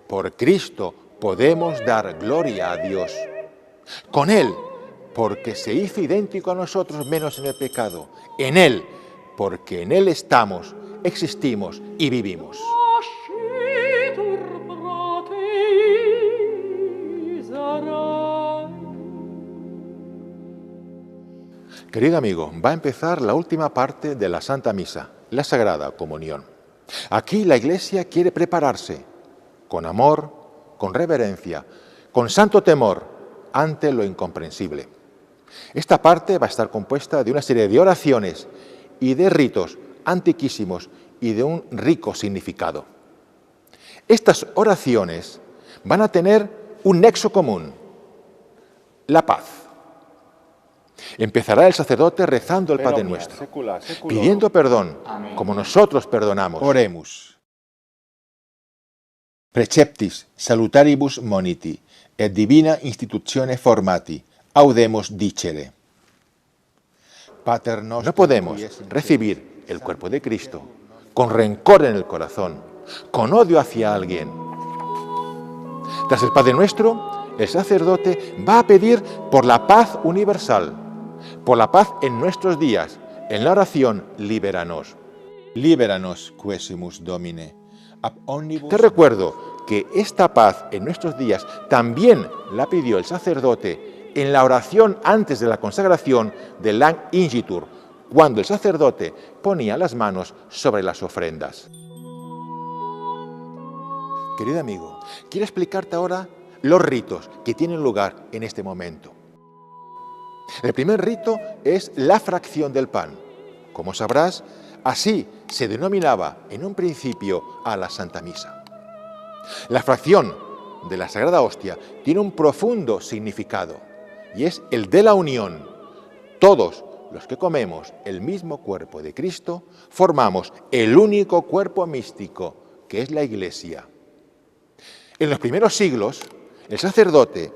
por Cristo, podemos dar gloria a Dios. Con Él, porque se hizo idéntico a nosotros menos en el pecado. En Él, porque en Él estamos, existimos y vivimos. Querido amigo, va a empezar la última parte de la Santa Misa, la Sagrada Comunión. Aquí la Iglesia quiere prepararse con amor, con reverencia, con santo temor ante lo incomprensible. Esta parte va a estar compuesta de una serie de oraciones y de ritos antiquísimos y de un rico significado. Estas oraciones van a tener un nexo común, la paz. Empezará el sacerdote rezando el Padre Nuestro, pidiendo perdón, como nosotros perdonamos. Oremus. Preceptis salutaribus moniti, et divina institutione formati, audemus dicere. Pater nostro, no podemos recibir el cuerpo de Cristo con rencor en el corazón, con odio hacia alguien. Tras el Padre Nuestro, el sacerdote va a pedir por la paz universal, por la paz en nuestros días, en la oración Libéranos. Libéranos, quesimus Domine, ab omnibus. Te recuerdo que esta paz en nuestros días también la pidió el sacerdote en la oración antes de la consagración del Lam Ingitur, cuando el sacerdote ponía las manos sobre las ofrendas. Querido amigo, quiero explicarte ahora los ritos que tienen lugar en este momento. El primer rito es la fracción del pan. Como sabrás, así se denominaba en un principio a la Santa Misa. La fracción de la Sagrada Hostia tiene un profundo significado y es el de la unión. Todos los que comemos el mismo cuerpo de Cristo formamos el único cuerpo místico que es la Iglesia. En los primeros siglos, el sacerdote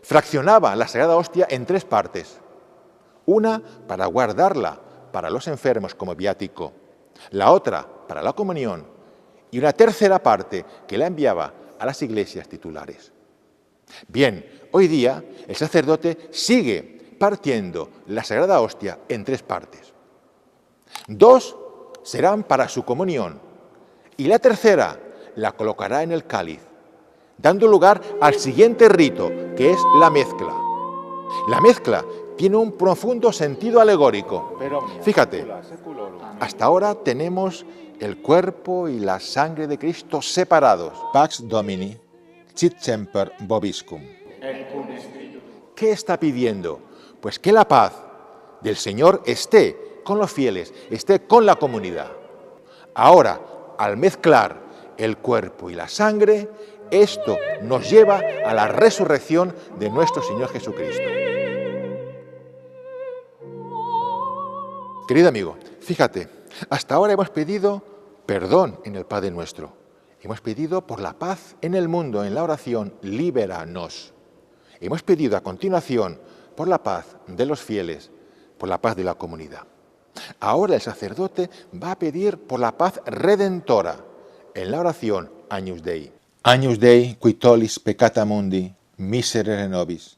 fraccionaba la Sagrada Hostia en 3 partes. Una para guardarla para los enfermos como viático, la otra para la comunión y una tercera parte que la enviaba a las iglesias titulares. Bien, hoy día el sacerdote sigue partiendo la Sagrada Hostia en 3 partes. 2 serán para su comunión y la tercera la colocará en el cáliz, dando lugar al siguiente rito, que es la mezcla. La mezcla tiene un profundo sentido alegórico. Fíjate, hasta ahora tenemos el cuerpo y la sangre de Cristo separados. Pax Domini, sit semper vobiscum. ¿Qué está pidiendo? Pues que la paz del Señor esté con los fieles, esté con la comunidad. Ahora, al mezclar el cuerpo y la sangre, esto nos lleva a la resurrección de nuestro Señor Jesucristo. Querido amigo, fíjate, hasta ahora hemos pedido perdón en el Padre Nuestro. Hemos pedido por la paz en el mundo, en la oración, líberanos. Hemos pedido a continuación por la paz de los fieles, por la paz de la comunidad. Ahora el sacerdote va a pedir por la paz redentora en la oración Agnus Dei. Agnus Dei qui tollis peccata mundi, miserere nobis.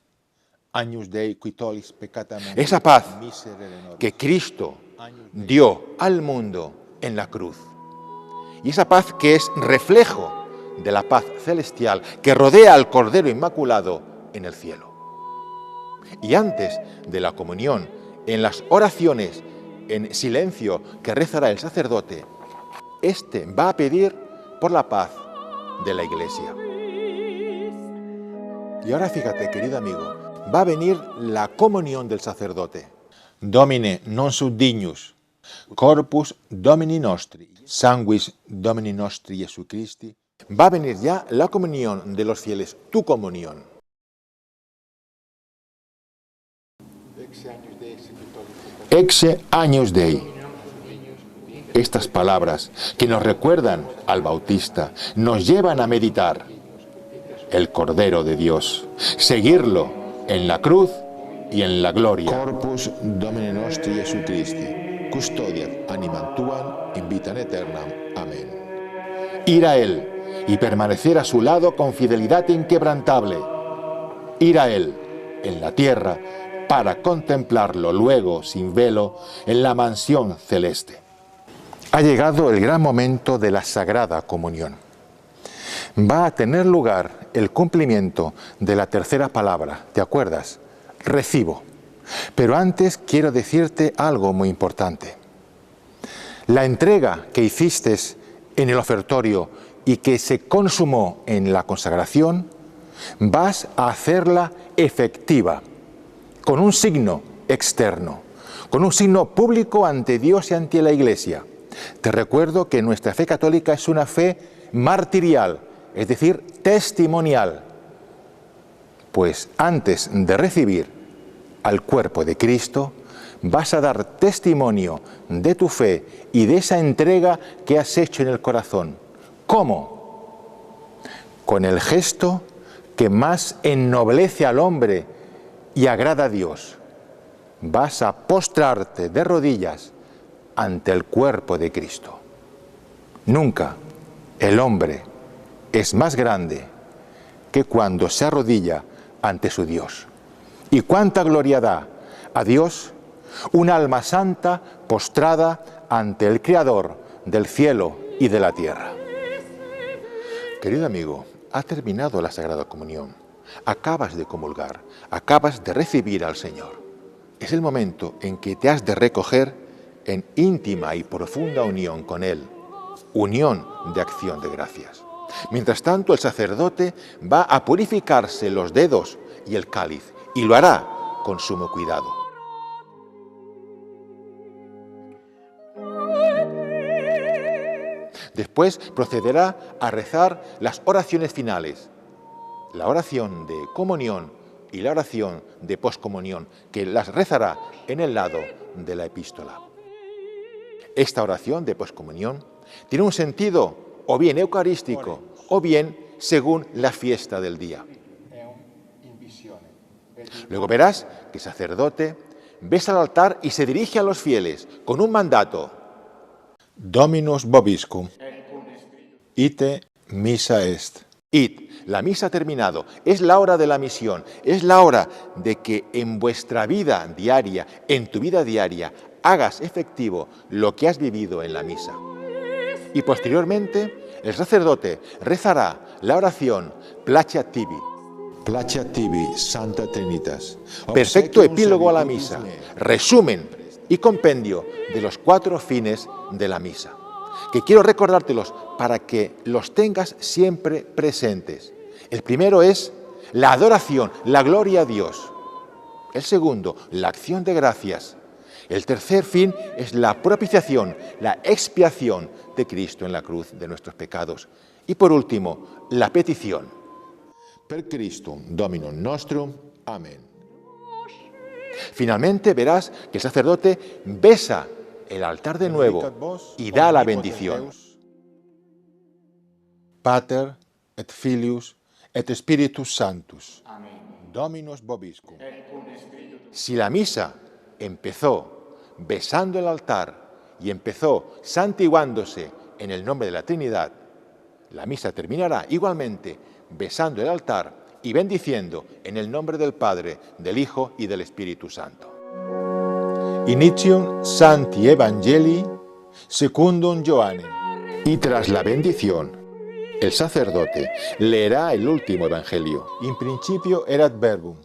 Agnus Dei qui tollis peccata mundi. Esa paz que Cristo dio al mundo en la cruz. Y esa paz que es reflejo de la paz celestial que rodea al Cordero Inmaculado en el cielo. Y antes de la comunión, en las oraciones en silencio que rezará el sacerdote, este va a pedir por la paz de la Iglesia. Y ahora fíjate, querido amigo, va a venir la comunión del sacerdote. Domine non sum dignus, corpus Domini nostri, sanguis Domini nostri Jesu Christi. Va a venir ya la comunión de los fieles, tu comunión. Exe Agnus Dei. Estas palabras que nos recuerdan al Bautista nos llevan a meditar el Cordero de Dios, seguirlo en la cruz y en la gloria. Corpus Domini nostri Jesu Christi, custodiat animam tuam in vitam aeternam. Amén. Ir a Él y permanecer a su lado con fidelidad inquebrantable. Ir a Él en la tierra para contemplarlo luego sin velo en la mansión celeste. Ha llegado el gran momento de la Sagrada Comunión. Va a tener lugar el cumplimiento de la tercera palabra, ¿te acuerdas? Recibo. Pero antes quiero decirte algo muy importante. La entrega que hiciste en el ofertorio y que se consumó en la consagración, vas a hacerla efectiva, con un signo externo, con un signo público ante Dios y ante la Iglesia. Te recuerdo que nuestra fe católica es una fe martirial, es decir, testimonial. Pues antes de recibir al cuerpo de Cristo, vas a dar testimonio de tu fe y de esa entrega que has hecho en el corazón. ¿Cómo? Con el gesto que más ennoblece al hombre y agrada a Dios. Vas a postrarte de rodillas ante el cuerpo de Cristo. Nunca el hombre es más grande que cuando se arrodilla ante su Dios. ¿Y cuánta gloria da a Dios un alma santa postrada ante el Creador del cielo y de la tierra? Querido amigo, ha terminado la Sagrada Comunión. Acabas de comulgar, acabas de recibir al Señor. Es el momento en que te has de recoger en íntima y profunda unión con Él, unión de acción de gracias. Mientras tanto, el sacerdote va a purificarse los dedos y el cáliz, y lo hará con sumo cuidado. Después procederá a rezar las oraciones finales, la oración de comunión y la oración de poscomunión, que las rezará en el lado de la epístola. Esta oración de poscomunión tiene un sentido o bien eucarístico o bien según la fiesta del día. Luego verás que el sacerdote besa al altar y se dirige a los fieles con un mandato. Dominus vobiscum. Ite missa est. Id, la misa ha terminado, es la hora de la misión, es la hora de que en vuestra vida diaria, en tu vida diaria, hagas efectivo lo que has vivido en la misa. Y posteriormente, el sacerdote rezará la oración Placet tibi. Placet tibi, Santa Trinitas. Perfecto epílogo a la misa, resumen y compendio de los 4 fines de la misa, que quiero recordártelos para que los tengas siempre presentes. El primero es la adoración, la gloria a Dios. El segundo, la acción de gracias. El tercer fin es la propiciación, la expiación de Cristo en la cruz de nuestros pecados. Y por último, la petición. Per Christum Dominum nostrum. Amén. Finalmente verás que el sacerdote besa el altar de nuevo y da la bendición. Pater et Filius et Spiritus Sanctus. Dominus vobiscum. Si la misa empezó besando el altar y empezó santiguándose en el nombre de la Trinidad, la misa terminará igualmente besando el altar y bendiciendo en el nombre del Padre, del Hijo y del Espíritu Santo. Initium Sancti Evangelii secundum Johannem. Y tras la bendición, el sacerdote leerá el último evangelio. In principio erat verbum.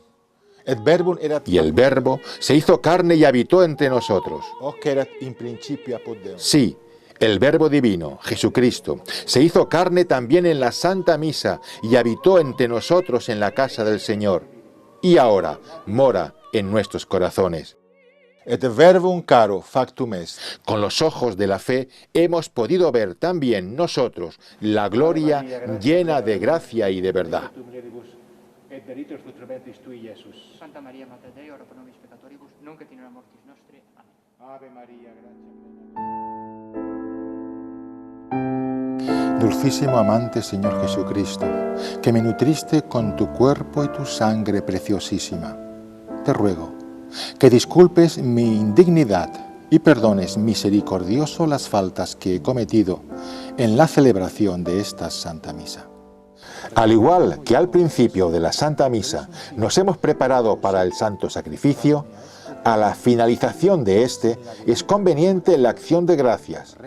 Et verbum erat... Y el verbo se hizo carne y habitó entre nosotros. Hoc erat in principio apud Deum. Sí, el verbo divino, Jesucristo, se hizo carne también en la Santa Misa y habitó entre nosotros en la casa del Señor. Y ahora mora en nuestros corazones. Et verbum caro factum est. Con los ojos de la fe hemos podido ver también nosotros la gloria llena de gracia y de verdad. Santa Maria Mater Dei, ora pro nobis peccatoribus, nunc et in hora mortis nostre. Amén. Ave María, gracia plena. Dulcísimo amante Señor Jesucristo, que me nutriste con tu cuerpo y tu sangre preciosísima, te ruego que disculpes mi indignidad y perdones misericordioso las faltas que he cometido en la celebración de esta Santa Misa. Al igual que al principio de la Santa Misa nos hemos preparado para el Santo Sacrificio, a la finalización de este es conveniente la acción de gracias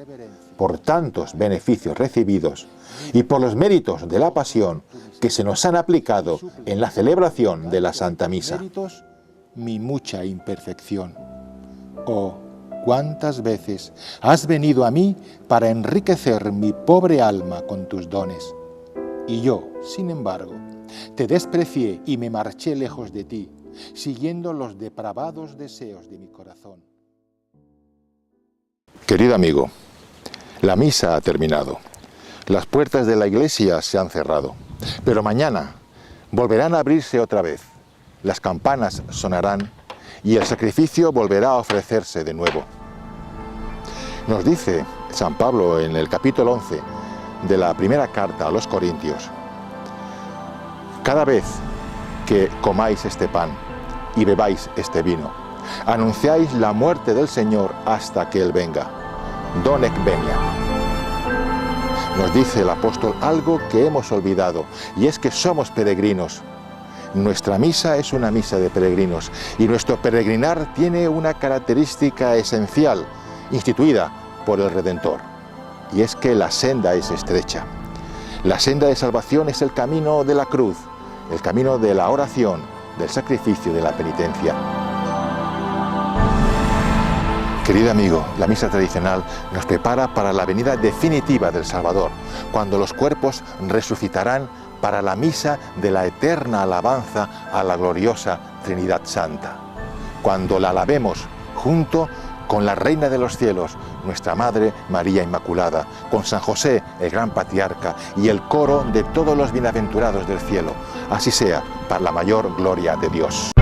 por tantos beneficios recibidos y por los méritos de la pasión que se nos han aplicado en la celebración de la Santa Misa. Mi mucha imperfección. Oh, cuántas veces has venido a mí para enriquecer mi pobre alma con tus dones. Y yo, sin embargo, te desprecié y me marché lejos de ti, siguiendo los depravados deseos de mi corazón. Querido amigo, la misa ha terminado. Las puertas de la iglesia se han cerrado, pero mañana volverán a abrirse otra vez. Las campanas sonarán y el sacrificio volverá a ofrecerse de nuevo. Nos dice San Pablo en el capítulo 11 de la primera carta a los Corintios: cada vez que comáis este pan y bebáis este vino, anunciáis la muerte del Señor hasta que Él venga. Donec veniam. Nos dice el apóstol algo que hemos olvidado, y es que somos peregrinos. Nuestra misa es una misa de peregrinos, y nuestro peregrinar tiene una característica esencial, instituida por el Redentor, y es que la senda es estrecha. La senda de salvación es el camino de la cruz, el camino de la oración, del sacrificio, de la penitencia. Querido amigo, la misa tradicional nos prepara para la venida definitiva del Salvador, cuando los cuerpos resucitarán para la misa de la eterna alabanza a la gloriosa Trinidad Santa, cuando la alabemos junto con la Reina de los Cielos, nuestra Madre María Inmaculada, con San José, el gran patriarca, y el coro de todos los bienaventurados del cielo. Así sea, para la mayor gloria de Dios.